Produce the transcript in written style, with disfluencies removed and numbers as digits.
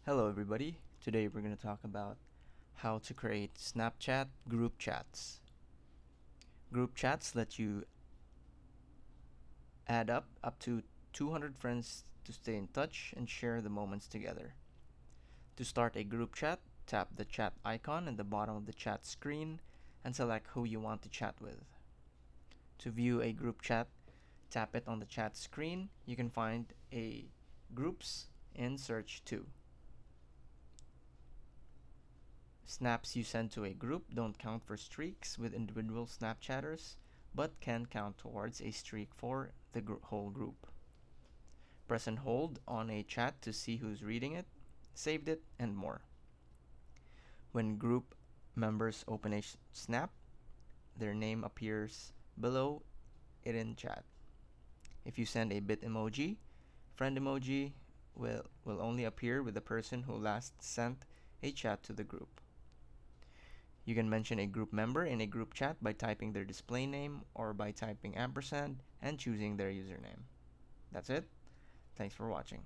Hello everybody. Today we're going to talk about how to create Snapchat group chats. Group chats let you add up to 200 friends to stay in touch and share the moments together. To start a group chat, tap the chat icon at the bottom of the chat screen and select who you want to chat with. To view a group chat, tap it on the chat screen. You can find a groups in search too. Snaps you send to a group don't count for streaks with individual Snapchatters, but can count towards a streak for the whole group. Press and hold on a chat to see who's reading it, saved it, and more. When group members open a snap, their name appears below it in chat. If you send a bit emoji, friend emoji will only appear with the person who last sent a chat to the group. You can mention a group member in a group chat by typing their display name or by typing ampersand and choosing their username. That's it. Thanks for watching.